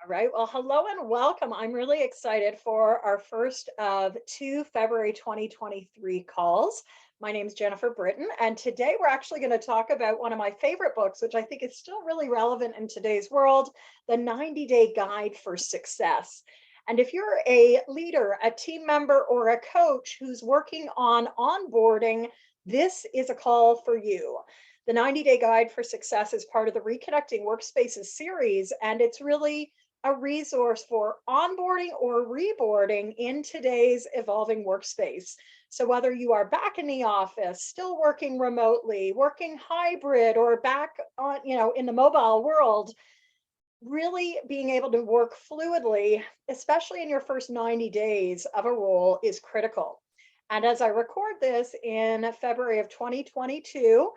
All right. Well, hello and welcome. I'm really excited for our first of two February 2023 calls. My name is Jennifer Britton, and today we're actually going to talk about one of my favorite books, which I think is still really relevant in today's world, The 90-Day Guide for Success. And if you're a leader, a team member, or a coach who's working on onboarding, this is a call for you. The 90-Day Guide for Success is part of the Reconnecting Workspaces series, and it's really a resource for onboarding or reboarding in today's evolving workspace. So whether you are back in the office, still working remotely, working hybrid, or back on, in the mobile world, really being able to work fluidly, especially in your first 90 days of a role, is critical. And as I record this in February of 2022,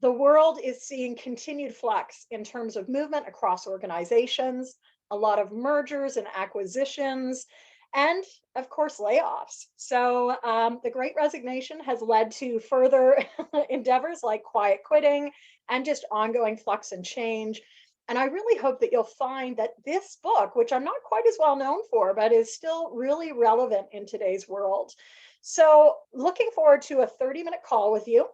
the world is seeing continued flux in terms of movement across organizations, a lot of mergers and acquisitions, and of course, layoffs. So the great resignation has led to further endeavors like quiet quitting and just ongoing flux and change. And I really hope that you'll find that this book, which I'm not quite as well known for, but is still really relevant in today's world. So, looking forward to a 30-minute call with you.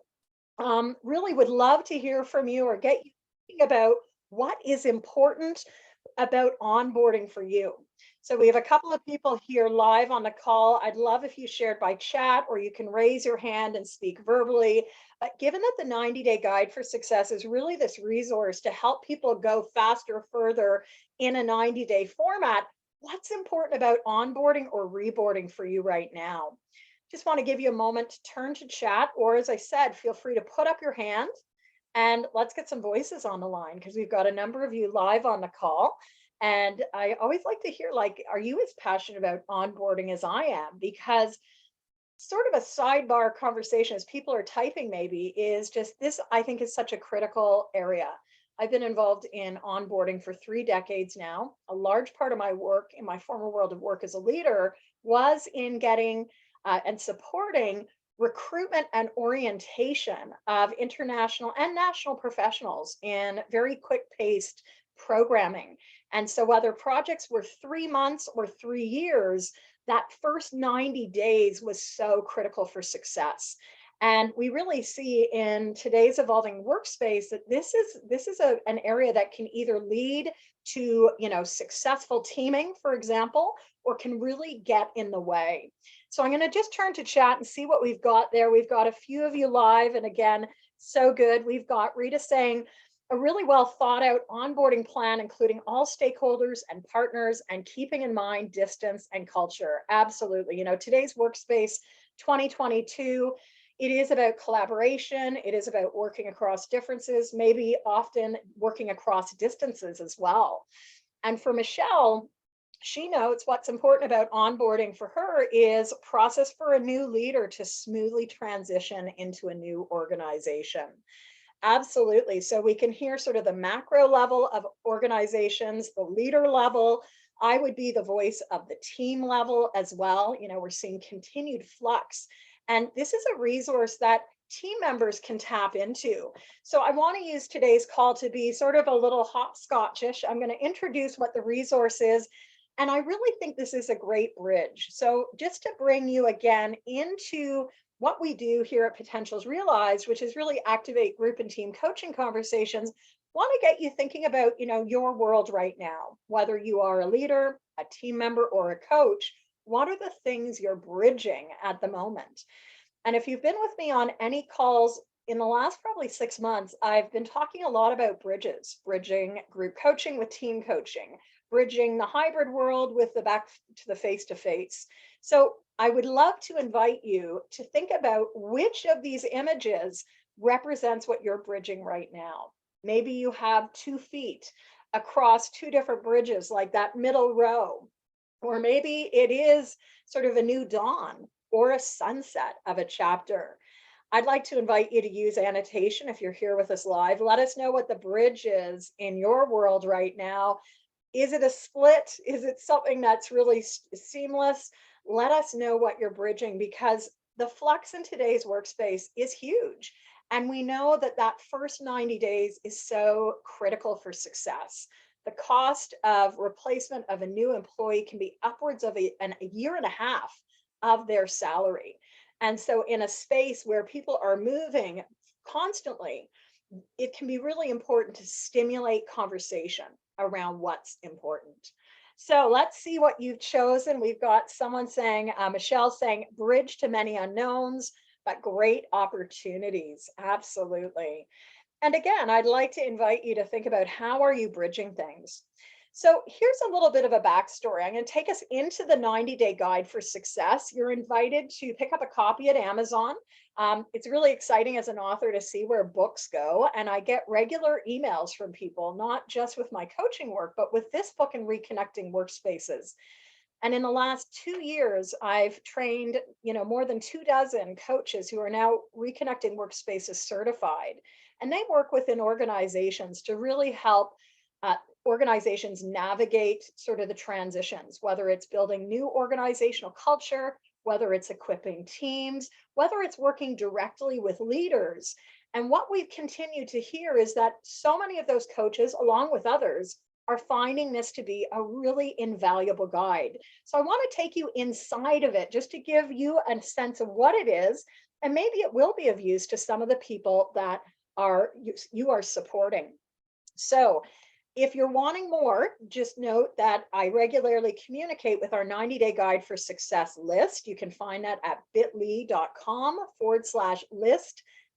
Really would love to hear from you or get you thinking about what is important about onboarding for you. So we have a couple of people here live on the call. I'd love if you shared by chat or you can raise your hand and speak verbally. But given that the 90-day guide for success is really this resource to help people go faster, further in a 90-day format, what's important about onboarding or reboarding for you right now? Just want to give you a moment to turn to chat, or as I said, feel free to put up your hand and let's get some voices on the line because we've got a number of you live on the call. And I always like to hear, like, are you as passionate about onboarding as I am? Because sort of a sidebar conversation as people are typing maybe is just this, I think, is such a critical area. I've been involved in onboarding for 3 decades now. A large part of my work in my former world of work as a leader was in getting and supporting recruitment and orientation of international and national professionals in very quick paced programming. And so, whether projects were 3 months or 3 years, that first 90 days was so critical for success. And we really see in today's evolving workspace that an area that can either lead to successful teaming, for example, or can really get in the way. So I'm going to just turn to chat and see what we've got there. We've got a few of you live, and again, so good. We've got Rita saying a really well thought out onboarding plan, including all stakeholders and partners, and keeping in mind distance and culture. Absolutely. Today's workspace 2022, it is about collaboration. It is about working across differences, maybe often working across distances as well. And for Michelle, she notes what's important about onboarding for her is process for a new leader to smoothly transition into a new organization. Absolutely. So we can hear sort of the macro level of organizations, the leader level. I would be the voice of the team level as well. We're seeing continued flux. And this is a resource that team members can tap into. So I want to use today's call to be sort of a little hopscotchish. I'm going to introduce what the resource is. And I really think this is a great bridge. So just to bring you again into what we do here at Potentials Realized, which is really activate group and team coaching conversations, want to get you thinking about, your world right now, whether you are a leader, a team member, or a coach. What are the things you're bridging at the moment? And if you've been with me on any calls in the last probably 6 months, I've been talking a lot about bridges, bridging group coaching with team coaching, bridging the hybrid world with the back to the face to face. So I would love to invite you to think about which of these images represents what you're bridging right now. Maybe you have 2 feet across 2 different bridges, like that middle row, or maybe it is sort of a new dawn or a sunset of a chapter. I'd like to invite you to use annotation if you're here with us live. Let us know what the bridge is in your world right now. Is it a split? Is it something that's really seamless? Let us know what you're bridging, because the flux in today's workspace is huge. And we know that that first 90 days is so critical for success. the cost of replacement of a new employee can be upwards of a year and a half of their salary. And so, in a space where people are moving constantly, it can be really important to stimulate conversation around what's important. So let's see what you've chosen. We've got someone saying, Michelle saying, bridge to many unknowns, but great opportunities. Absolutely. And again, I'd like to invite you to think about how are you bridging things? So here's a little bit of a backstory. I'm going to take us into the 90-day guide for success. You're invited to pick up a copy at Amazon. It's really exciting as an author to see where books go. And I get regular emails from people, not just with my coaching work, but with this book in Reconnecting Workspaces. And in the last 2 years, I've trained, more than 24 coaches who are now Reconnecting Workspaces certified. And they work within organizations to really help organizations navigate sort of the transitions, whether it's building new organizational culture, whether it's equipping teams, whether it's working directly with leaders. And what we've continued to hear is that so many of those coaches, along with others, are finding this to be a really invaluable guide. So I want to take you inside of it just to give you a sense of what it is, and maybe it will be of use to some of the people that you are supporting. So if you're wanting more, just note that I regularly communicate with our 90-day guide for success list. You can find that at bit.ly/list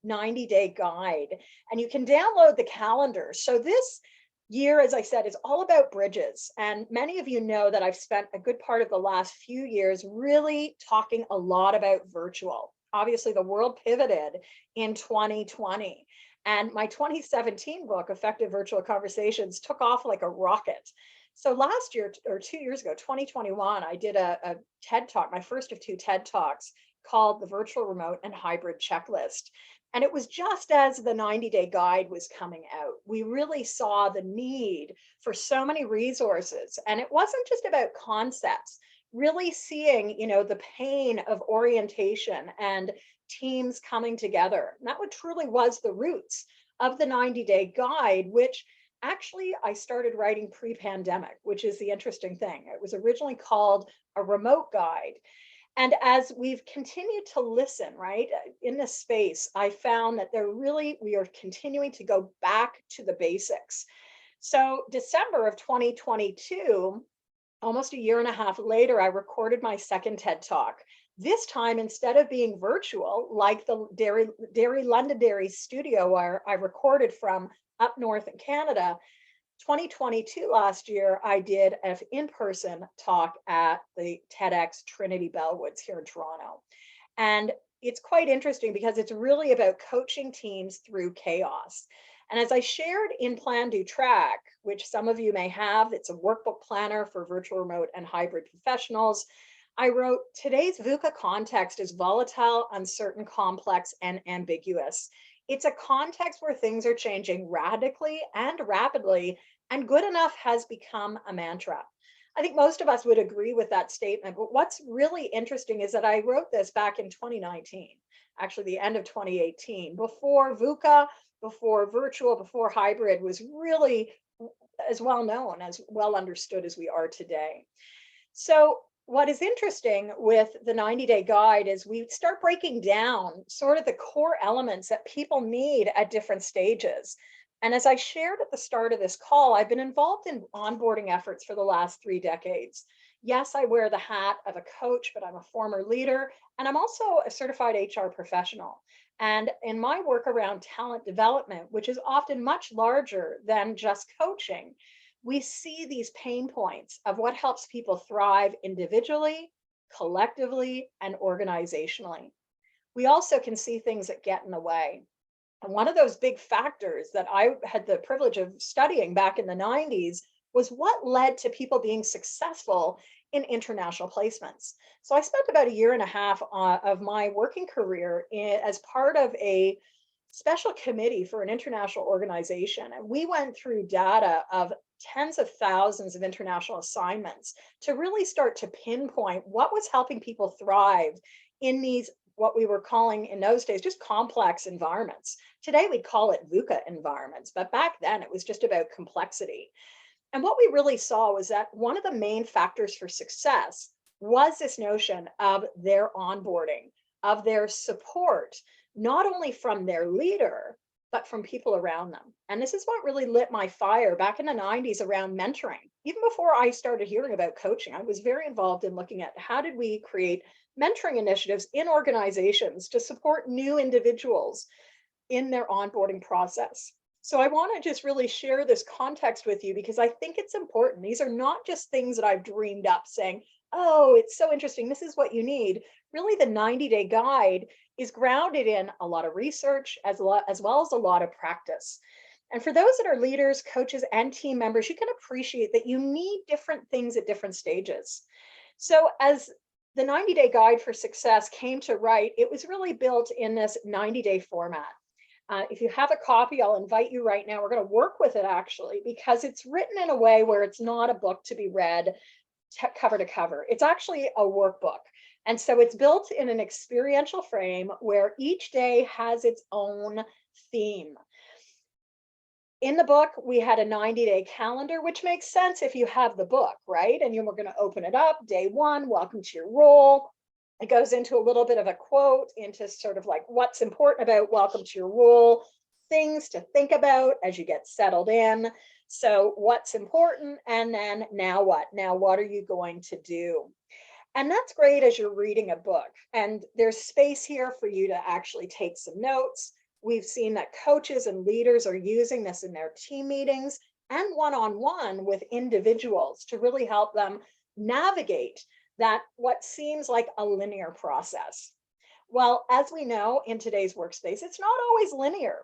90-day guide. And you can download the calendar. So this year, as I said, is all about bridges. And many of you know that I've spent a good part of the last few years really talking a lot about virtual. Obviously, the world pivoted in 2020. And my 2017 book, Effective Virtual Conversations, took off like a rocket. So last year, or 2 years ago, 2021, I did a TED Talk, my first of two TED Talks, called The Virtual Remote and Hybrid Checklist. And it was just as the 90-day guide was coming out. We really saw the need for so many resources. And it wasn't just about concepts, really seeing, the pain of orientation and teams coming together. And that truly was the roots of the 90-day guide, which actually I started writing pre-pandemic, which is the interesting thing. It was originally called a remote guide. And as we've continued to listen, right, in this space, I found that we are continuing to go back to the basics. So December of 2022, almost a year and a half later, I recorded my second TED Talk. This time, instead of being virtual, like the Londonderry studio where I recorded from up north in Canada, 2022 last year, I did an in-person talk at the TEDx Trinity Bellwoods here in Toronto. And it's quite interesting because it's really about coaching teams through chaos. And as I shared in Plan, Do, Track, which some of you may have, it's a workbook planner for virtual, remote, and hybrid professionals, I wrote, today's VUCA context is volatile, uncertain, complex, and ambiguous. It's a context where things are changing radically and rapidly, and good enough has become a mantra. I think most of us would agree with that statement, but what's really interesting is that I wrote this back in 2019, actually the end of 2018, before VUCA, before virtual, before hybrid was really as well known, as well understood as we are today. So what is interesting with the 90-day guide is we start breaking down sort of the core elements that people need at different stages. And as I shared at the start of this call, I've been involved in onboarding efforts for the last 3 decades. Yes, I wear the hat of a coach, but I'm a former leader, and I'm also a certified HR professional. And in my work around talent development, which is often much larger than just coaching, we see these pain points of what helps people thrive individually, collectively, and organizationally. We also can see things that get in the way. And one of those big factors that I had the privilege of studying back in the 90s was what led to people being successful in international placements. So I spent about a year and a half of my working career as part of a special committee for an international organization. And we went through data of tens of thousands of international assignments to really start to pinpoint what was helping people thrive in these, what we were calling in those days, just complex environments. Today we'd call it VUCA environments, but back then it was just about complexity. And what we really saw was that one of the main factors for success was this notion of their onboarding, of their support, not only from their leader, but from people around them. And this is what really lit my fire back in the 90s around mentoring. Even before I started hearing about coaching, I was very involved in looking at how did we create mentoring initiatives in organizations to support new individuals in their onboarding process. So I want to just really share this context with you because I think it's important. These are not just things that I've dreamed up saying, oh, it's so interesting. This is what you need. Really, the 90-day guide is grounded in a lot of research as well as a lot of practice. And for those that are leaders, coaches, and team members, you can appreciate that you need different things at different stages. So as the 90-day guide for success came to write, it was really built in this 90-day format. If you have a copy, I'll invite you right now. We're going to work with it actually, because it's written in a way where it's not a book to be read cover to cover. It's actually a workbook. And so it's built in an experiential frame where each day has its own theme. In the book, we had a 90-day calendar, which makes sense if you have the book, right? And we're going to open it up. Day one, welcome to your role. It goes into a little bit of a quote into sort of like what's important about welcome to your role, things to think about as you get settled in. So what's important, and then now what? Now what are you going to do? And that's great as you're reading a book. And there's space here for you to actually take some notes. We've seen that coaches and leaders are using this in their team meetings and one-on-one with individuals to really help them navigate that what seems like a linear process. Well, as we know in today's workspace, it's not always linear.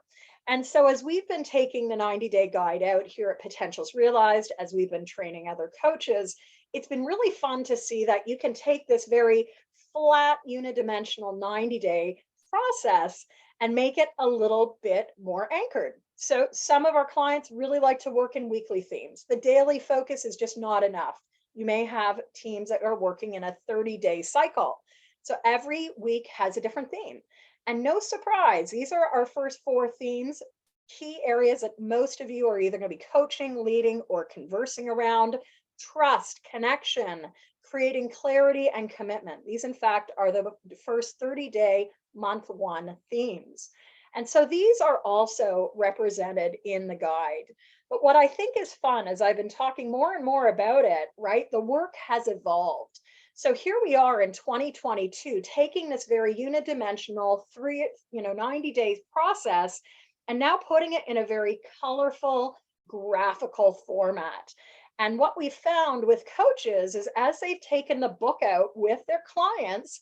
And so as we've been taking the 90-day guide out here at Potentials Realized, as we've been training other coaches, it's been really fun to see that you can take this very flat unidimensional 90-day process and make it a little bit more anchored. So some of our clients really like to work in weekly themes. The daily focus is just not enough. You may have teams that are working in a 30-day cycle. So every week has a different theme. And no surprise, these are our first 4 themes, key areas that most of you are either going to be coaching, leading, or conversing around: trust, connection, creating clarity, and commitment. These, in fact, are the first 30-day month 1 themes. And so these are also represented in the guide. But what I think is fun, as I've been talking more and more about it, right, the work has evolved. So here we are in 2022, taking this very unidimensional 90 days process and now putting it in a very colorful graphical format. And what we found with coaches is as they've taken the book out with their clients,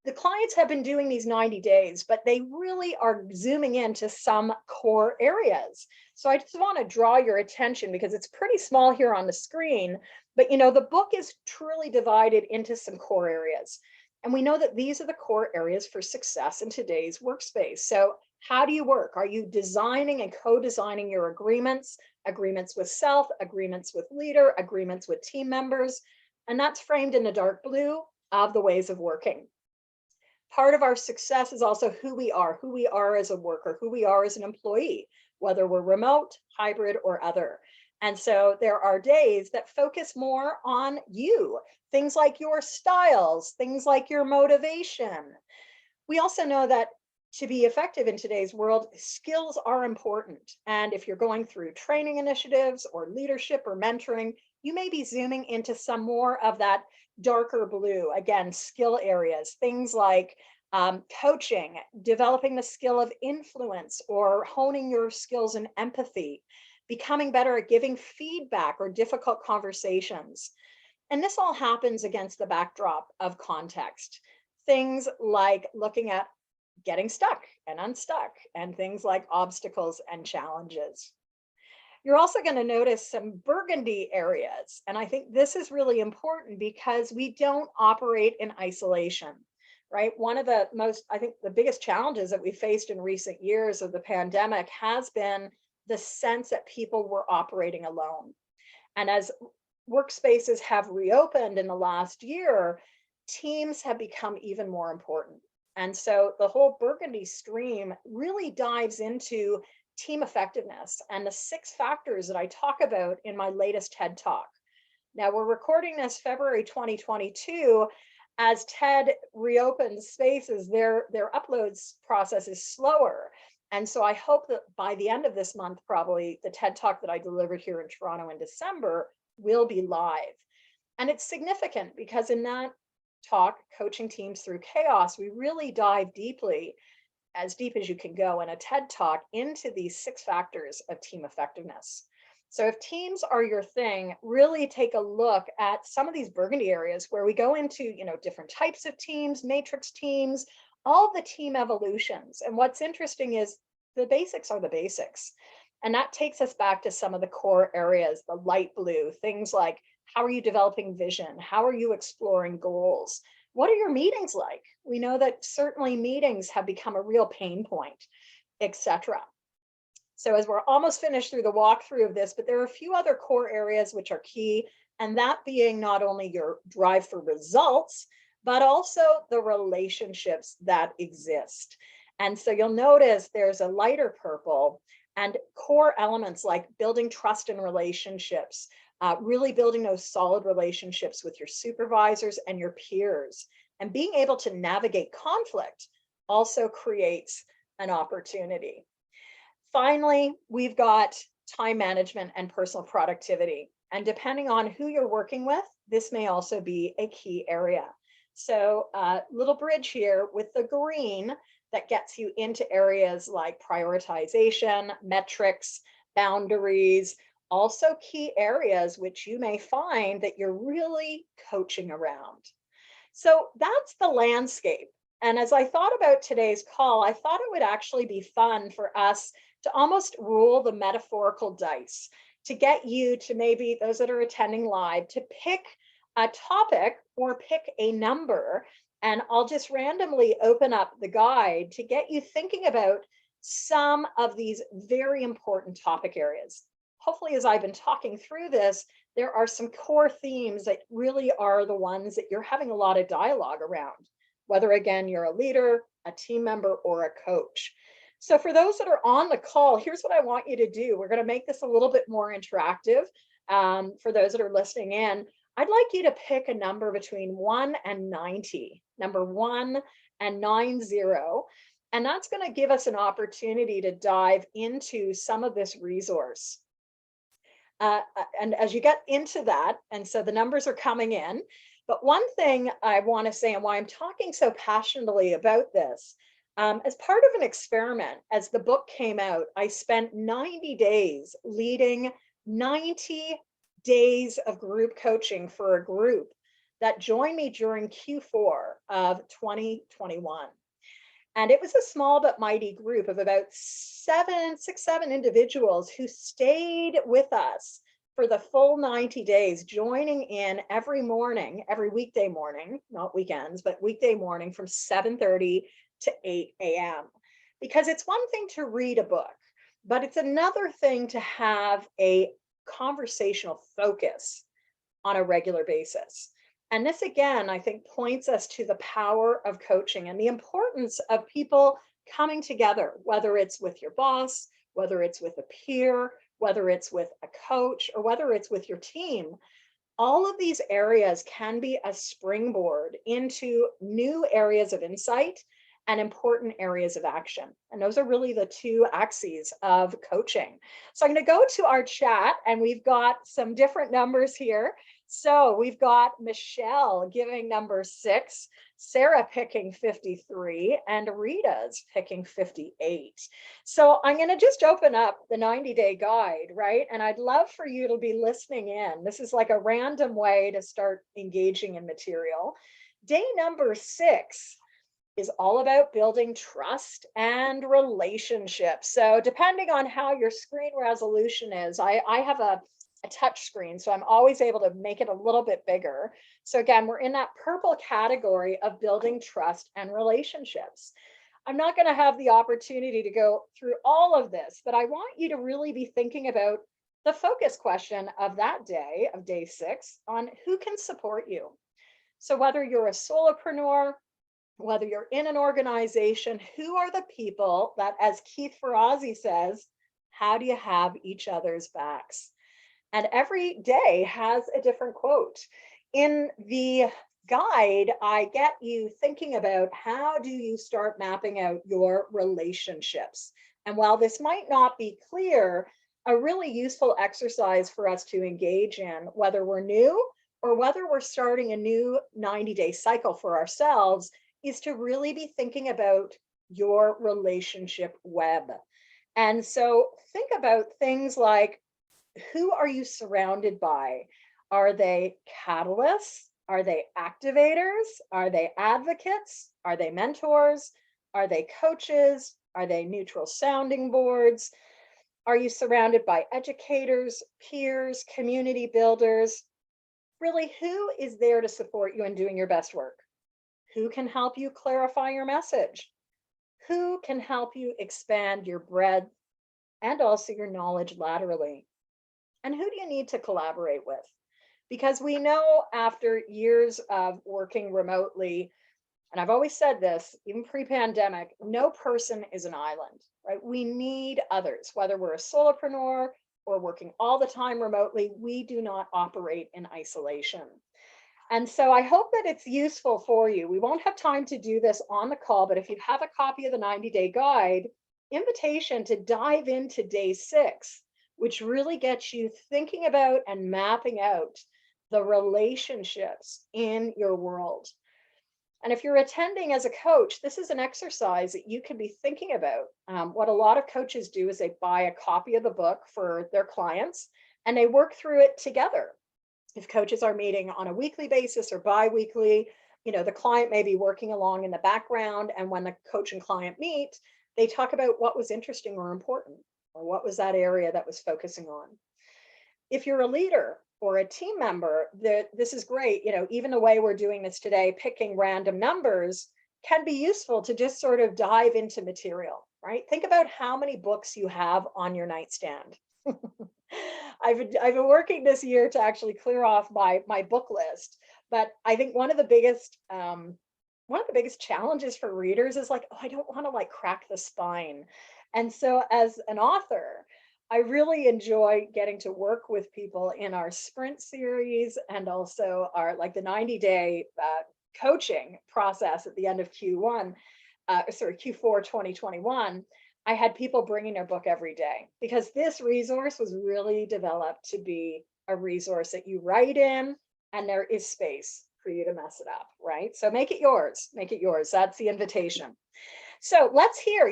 the clients have been doing these 90 days, but they really are zooming into some core areas. So I just want to draw your attention because it's pretty small here on the screen, but the book is truly divided into some core areas. And we know that these are the core areas for success in today's workspace. So how do you work? Are you designing and co-designing your agreements, agreements with self, agreements with leader, agreements with team members? And that's framed in the dark blue of the ways of working. Part of our success is also who we are as a worker, who we are as an employee, whether we're remote, hybrid, or other. And so there are days that focus more on you, things like your styles, things like your motivation. We also know that to be effective in today's world, skills are important. And if you're going through training initiatives or leadership or mentoring, you may be zooming into some more of that darker blue, again, skill areas, things like coaching, developing the skill of influence, or honing your skills in empathy, becoming better at giving feedback or difficult conversations. And this all happens against the backdrop of context. Things like looking at getting stuck and unstuck, and things like obstacles and challenges. You're also going to notice some burgundy areas. And I think this is really important because we don't operate in isolation, right? One of the the biggest challenges that we faced in recent years of the pandemic has been the sense that people were operating alone. And as workspaces have reopened in the last year, teams have become even more important. And so the whole burgundy stream really dives into team effectiveness and the 6 factors that I talk about in my latest TED Talk. Now, we're recording this February 2022. As TED reopens spaces, their uploads process is slower. And so I hope that by the end of this month, probably the TED Talk that I delivered here in Toronto in December will be live. And it's significant because in that talk, Coaching Teams Through Chaos, we really dive deeply, as deep as you can go in a TED Talk, into these 6 factors of team effectiveness. So if teams are your thing, really take a look at some of these burgundy areas where we go into, different types of teams, matrix teams, all the team evolutions. And what's interesting is the basics are the basics. And that takes us back to some of the core areas, the light blue, things like how are you developing vision? How are you exploring goals? What are your meetings like? We know that certainly meetings have become a real pain point, etc. So as we're almost finished through the walkthrough of this, but there are a few other core areas which are key, and that being not only your drive for results, but also the relationships that exist. And so you'll notice there's a lighter purple and core elements like building trust in relationships, really building those solid relationships with your supervisors and your peers, and being able to navigate conflict also creates an opportunity. Finally, we've got time management and personal productivity. And depending on who you're working with, this may also be a key area. So a little bridge here with the green that gets you into areas like prioritization, metrics, boundaries, also key areas which you may find that you're really coaching around. So that's the landscape. And as I thought about today's call, I thought it would actually be fun for us to almost roll the metaphorical dice to get you to, maybe those that are attending live, to pick a topic or pick a number. And I'll just randomly open up the guide to get you thinking about some of these very important topic areas. Hopefully, as I've been talking through this, there are some core themes that really are the ones that you're having a lot of dialogue around, whether, again, you're a leader, a team member, or a coach. So for those that are on the call, here's what I want you to do. We're going to make this a little bit more interactive. For those that are listening in, I'd like you to pick a number between 1 and 90, number 1 and 90. And that's going to give us an opportunity to dive into some of this resource. And as you get into that, and so the numbers are coming in, but one thing I want to say, and why I'm talking so passionately about this, as part of an experiment, as the book came out, I spent 90 days leading 90 days of group coaching for a group that joined me during Q4 of 2021. And it was a small but mighty group of about 7 individuals who stayed with us for the full 90 days, joining in every morning, every weekday morning, not weekends, but weekday morning from 7:30 to 8 a.m. Because it's one thing to read a book, but it's another thing to have a conversational focus on a regular basis. And this, again, I think points us to the power of coaching and the importance of people coming together, whether it's with your boss, whether it's with a peer, whether it's with a coach, or whether it's with your team. All of these areas can be a springboard into new areas of insight and important areas of action. And those are really the 2 axes of coaching. So I'm going to go to our chat, and we've got some different numbers here. So we've got Michelle giving number 6, Sarah picking 53, and Rita's picking 58. So I'm going to just open up the 90-day guide, right? And I'd love for you to be listening in. This is like a random way to start engaging in material. Day number 6 is all about building trust and relationships. So depending on how your screen resolution is, I have a touch screen, so I'm always able to make it a little bit bigger. So again, we're in that purple category of building trust and relationships. I'm not going to have the opportunity to go through all of this, but I want you to really be thinking about the focus question of that day, of day 6, on who can support you. So whether you're a solopreneur, whether you're in an organization, who are the people that, as Keith Ferrazzi says, How do you have each other's backs? And every day has a different quote. In the guide, I get you thinking about how do you start mapping out your relationships. And while this might not be clear, a really useful exercise for us to engage in, whether we're new or whether we're starting a new 90-day cycle for ourselves, is to really be thinking about your relationship web. And so think about things like, who are you surrounded by? Are they catalysts? Are they activators? Are they advocates? Are they mentors? Are they coaches? Are they neutral sounding boards? Are you surrounded by educators, peers, community builders? Really, who is there to support you in doing your best work? Who can help you clarify your message? Who can help you expand your breadth and also your knowledge laterally? And who do you need to collaborate with? Because we know after years of working remotely, and I've always said this, even pre-pandemic, no person is an island, right? We need others, whether we're a solopreneur or working all the time remotely, we do not operate in isolation. And so I hope that it's useful for you. We won't have time to do this on the call, but if you have a copy of the 90-day guide, invitation to dive into day 6, which really gets you thinking about and mapping out the relationships in your world. And if you're attending as a coach, this is an exercise that you can be thinking about. What a lot of coaches do is they buy a copy of the book for their clients and they work through it together. If coaches are meeting on a weekly basis or bi-weekly, the client may be working along in the background. And when the coach and client meet, they talk about what was interesting or important, or what was that area that was focusing on. If you're a leader or a team member, this is great. Even the way we're doing this today, picking random numbers can be useful to just sort of dive into material, right? Think about how many books you have on your nightstand. I've been working this year to actually clear off my book list, but I think one of the biggest challenges for readers is like, oh, I don't want to like crack the spine. And so as an author, I really enjoy getting to work with people in our sprint series and also our like the 90-day coaching process at the end of Q4 2021. I had people bringing their book every day because this resource was really developed to be a resource that you write in and there is space for you to mess it up, right? So make it yours, make it yours. That's the invitation. So let's hear,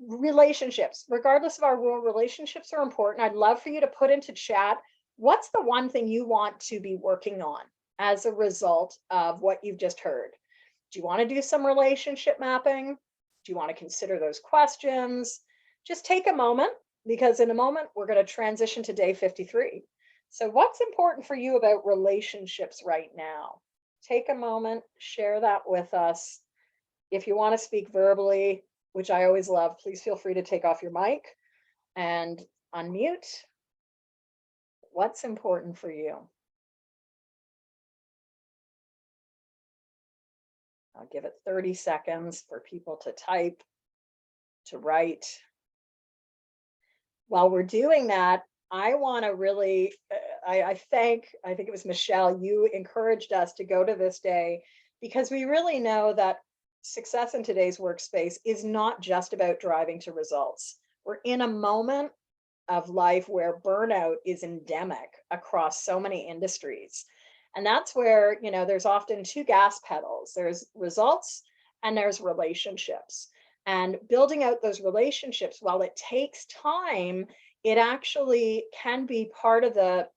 relationships, regardless of our role, relationships are important. I'd love for you to put into chat, what's the one thing you want to be working on as a result of what you've just heard? Do you want to do some relationship mapping? Do you want to consider those questions? Just take a moment, because in a moment, we're going to transition to day 53. So what's important for you about relationships right now? Take a moment, share that with us. If you want to speak verbally, which I always love, please feel free to take off your mic and unmute. What's important for you? I'll give it 30 seconds for people to type, to write. While we're doing that, I want to really, I think it was Michelle, you encouraged us to go to this day because we really know that success in today's workspace is not just about driving to results. We're in a moment of life where burnout is endemic across so many industries. And that's where, there's often two gas pedals. There's results and there's relationships. And building out those relationships, while it takes time, it actually can be part of the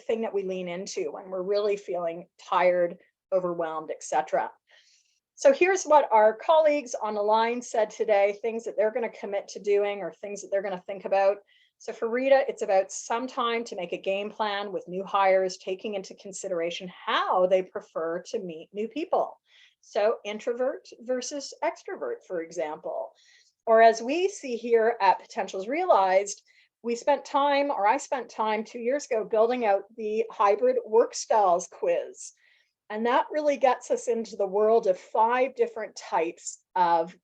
thing that we lean into when we're really feeling tired, overwhelmed, etc. So here's what our colleagues on the line said today, things that they're going to commit to doing or things that they're going to think about. So for Rita, it's about some time to make a game plan with new hires, taking into consideration how they prefer to meet new people. So introvert versus extrovert, for example. Or as we see here at Potentials Realized, I spent time 2 years ago building out the hybrid work styles quiz. And that really gets us into the world of 5 different types of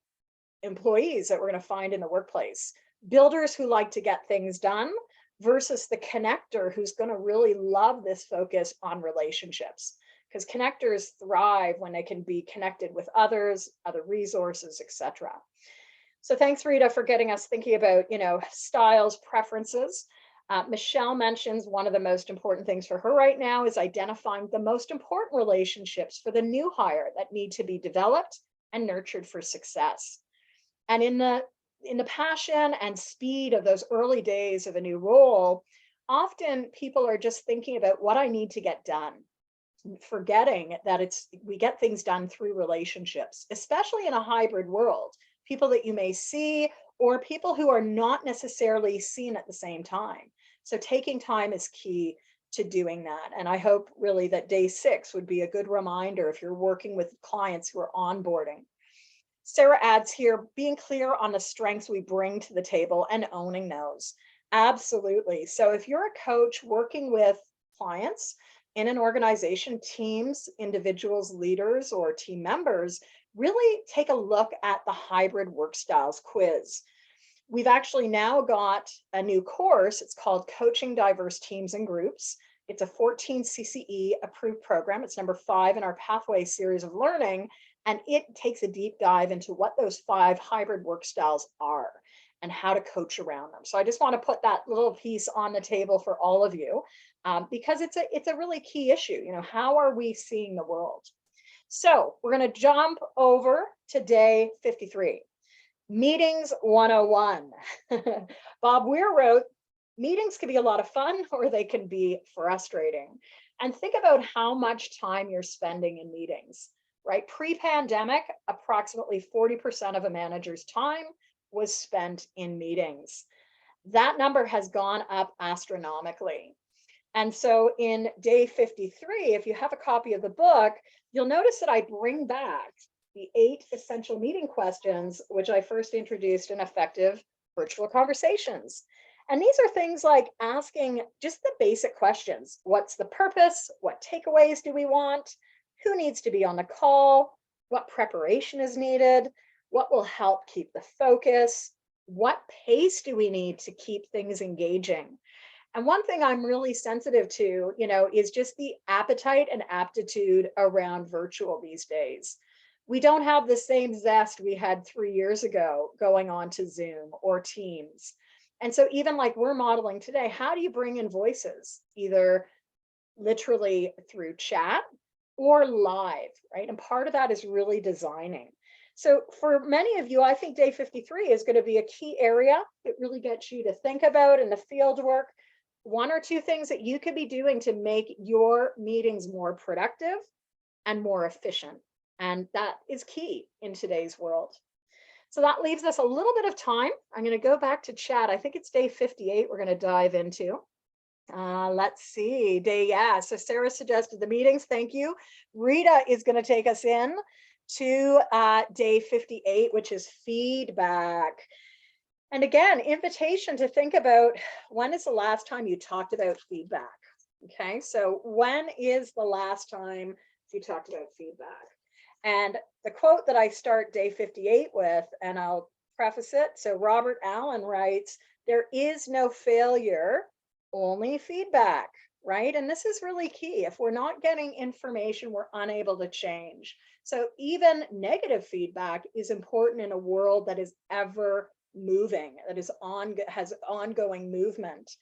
employees that we're going to find in the workplace. builders who like to get things done versus the connector who's going to really love this focus on relationships, because connectors thrive when they can be connected with others, other resources, etc. So thanks, Rita, for getting us thinking about, styles, preferences. Michelle mentions one of the most important things for her right now is identifying the most important relationships for the new hire that need to be developed and nurtured for success. And in the passion and speed of those early days of a new role, often people are just thinking about what I need to get done, forgetting that we get things done through relationships, especially in a hybrid world, people that you may see or people who are not necessarily seen at the same time. So taking time is key to doing that. And I hope really that day 6 would be a good reminder if you're working with clients who are onboarding. Sarah adds here, being clear on the strengths we bring to the table and owning those. Absolutely. So if you're a coach working with clients in an organization, teams, individuals, leaders, or team members, really take a look at the hybrid work styles quiz. We've actually now got a new course. It's called Coaching Diverse Teams and Groups. It's a 14 CCE approved program. It's number 5 in our Pathway series of learning. And it takes a deep dive into what those 5 hybrid work styles are and how to coach around them. So I just want to put that little piece on the table for all of you, because it's a really key issue. How are we seeing the world? So we're going to jump over to day 53. Meetings 101. Bob Weir wrote, meetings can be a lot of fun or they can be frustrating. And think about how much time you're spending in meetings, right? Pre-pandemic, approximately 40% of a manager's time was spent in meetings. That number has gone up astronomically. And so in day 53, if you have a copy of the book, you'll notice that I bring back the 8 essential meeting questions, which I first introduced in Effective Virtual Conversations. And these are things like asking just the basic questions. What's the purpose? What takeaways do we want? Who needs to be on the call? What preparation is needed? What will help keep the focus? What pace do we need to keep things engaging? And one thing I'm really sensitive to, is just the appetite and aptitude around virtual these days. We don't have the same zest we had 3 years ago going on to Zoom or Teams. And so even like we're modeling today, how do you bring in voices, either literally through chat or live, right? And part of that is really designing. So for many of you, I think day 53 is going to be a key area that really gets you to think about in the field work. 1 or 2 things that you could be doing to make your meetings more productive and more efficient. And that is key in today's world. So that leaves us a little bit of time. I'm going to go back to chat. I think it's day 58 we're going to dive into. Let's see. So Sarah suggested the meetings. Thank you. Rita is going to take us in to day 58, which is feedback. And again, invitation to think about, when is the last time you talked about feedback? Okay, so when is the last time you talked about feedback? And the quote that I start day 58 with, and I'll preface it. So Robert Allen writes, there is no failure, only feedback, right? And this is really key. If we're not getting information, we're unable to change. So even negative feedback is important in a world that is ever moving, that has ongoing movement.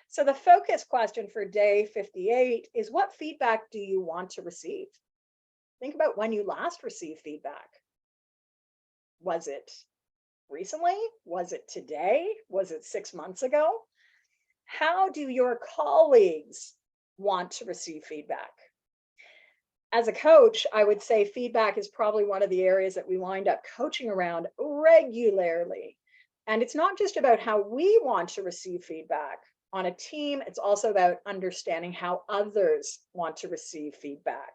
So the focus question for day 58 is, what feedback do you want to receive? Think about when you last received feedback. Was it recently? Was it today? Was it 6 months ago? How do your colleagues want to receive feedback? As a coach, I would say feedback is probably one of the areas that we wind up coaching around regularly. And it's not just about how we want to receive feedback on a team, it's also about understanding how others want to receive feedback.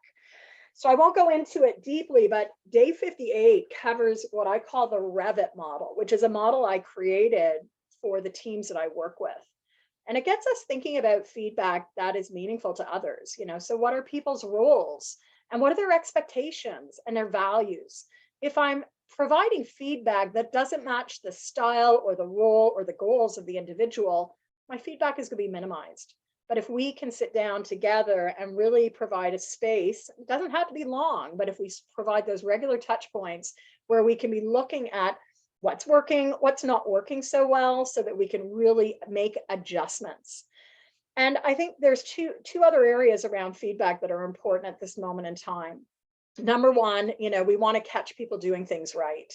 So I won't go into it deeply, but day 58 covers what I call the Revit model, which is a model I created for the teams that I work with. And it gets us thinking about feedback that is meaningful to others. So what are people's roles and what are their expectations and their values? If I'm providing feedback that doesn't match the style or the role or the goals of the individual, my feedback is going to be minimized. But if we can sit down together and really provide a space, it doesn't have to be long, but if we provide those regular touch points where we can be looking at what's working, what's not working so well, so that we can really make adjustments. And I think there's two other areas around feedback that are important at this moment in time. Number one, we want to catch people doing things right.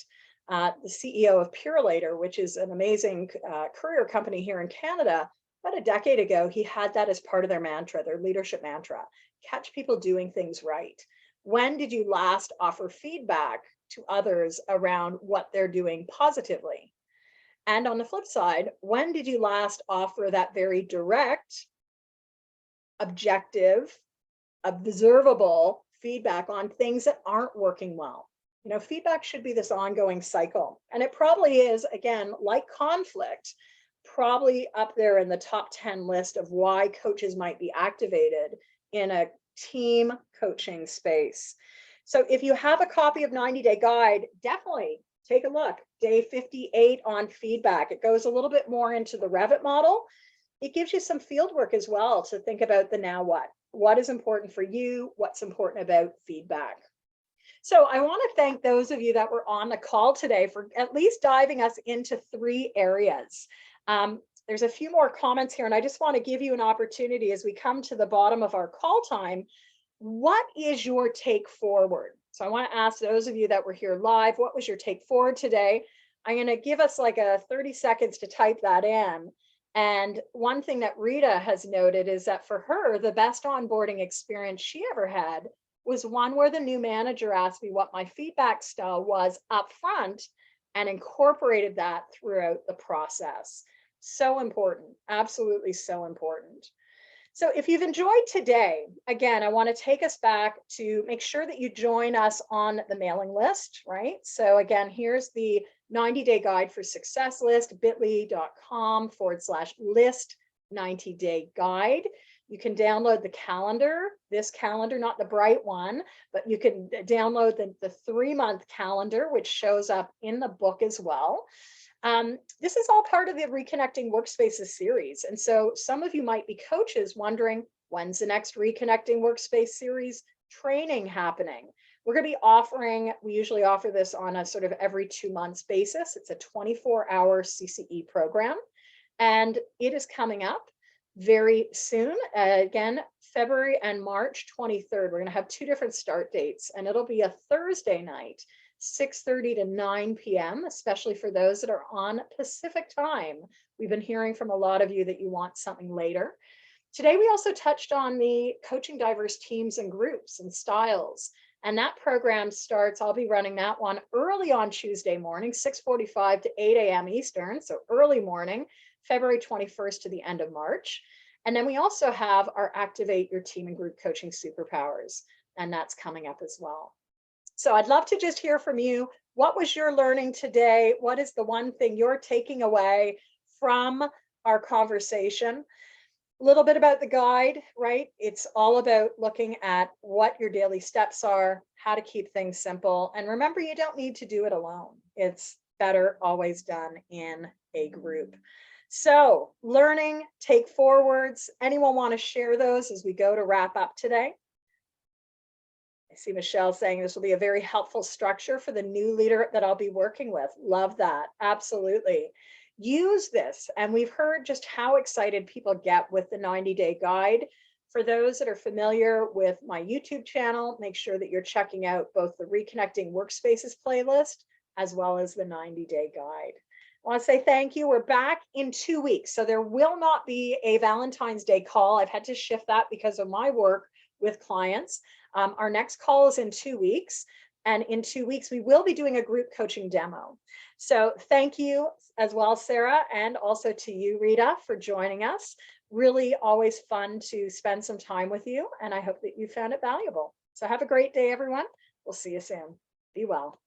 The CEO of Purelator, which is an amazing courier company here in Canada, about a decade ago, he had that as part of their mantra, their leadership mantra: catch people doing things right. When did you last offer feedback to others around what they're doing positively? And on the flip side, when did you last offer that very direct, objective, observable feedback on things that aren't working well? Feedback should be this ongoing cycle. And it probably is, again, like conflict, probably up there in the top 10 list of why coaches might be activated in a team coaching space. So if you have a copy of 90-Day Guide, definitely take a look. Day 58 on feedback. It goes a little bit more into the Revit model. It gives you some field work as well to think about the now what. What is important for you? What's important about feedback? So I want to thank those of you that were on the call today for at least diving us into 3 areas. There's a few more comments here, and I just want to give you an opportunity as we come to the bottom of our call time. What is your take forward? So I want to ask those of you that were here live, what was your take forward today? I'm going to give us like a 30 seconds to type that in. And one thing that Rita has noted is that for her, the best onboarding experience she ever had was one where the new manager asked me what my feedback style was up front and incorporated that throughout the process. So important, absolutely so important. So if you've enjoyed today, again, I want to take us back to make sure that you join us on the mailing list, right? So again, here's the 90-Day Guide for Success list, bit.ly.com/list 90-Day Guide. You can download the calendar, this calendar, not the bright one, but you can download the 3-month calendar, which shows up in the book as well. This is all part of the Reconnecting Workspaces series. And so some of you might be coaches wondering, when's the next Reconnecting Workspace series training happening? We're going to be offering, we usually offer this on a sort of every 2 months basis. It's a 24-hour CCE program, and it is coming up very soon. Again, February and March 23rd. We're going to have 2 different start dates, and it'll be a Thursday night, 6:30 to 9 p.m., especially for those that are on Pacific time. We've been hearing from a lot of you that you want something later. Today, we also touched on the coaching diverse teams and groups and styles. And that program starts, I'll be running that one early on Tuesday morning, 6:45 to 8 a.m. Eastern. So early morning, February 21st to the end of March. And then we also have our Activate Your Team and Group Coaching Superpowers, and that's coming up as well. So I'd love to just hear from you. What was your learning today? What is the one thing you're taking away from our conversation? A little bit about the guide, right? It's all about looking at what your daily steps are, how to keep things simple. And remember, you don't need to do it alone. It's better always done in a group. So learning, take forwards. Anyone want to share those as we go to wrap up today? I see Michelle saying this will be a very helpful structure for the new leader that I'll be working with. Love that. Absolutely. Use this. And we've heard just how excited people get with the 90-Day Guide. For those that are familiar with my YouTube channel, make sure that you're checking out both the Reconnecting Workspaces playlist as well as the 90-Day Guide. I want to say thank you. We're back in 2 weeks. So there will not be a Valentine's Day call. I've had to shift that because of my work with clients. Our next call is in 2 weeks. And in 2 weeks, we will be doing a group coaching demo. So thank you as well, Sarah, and also to you, Rita, for joining us. Really always fun to spend some time with you. And I hope that you found it valuable. So have a great day, everyone. We'll see you soon. Be well.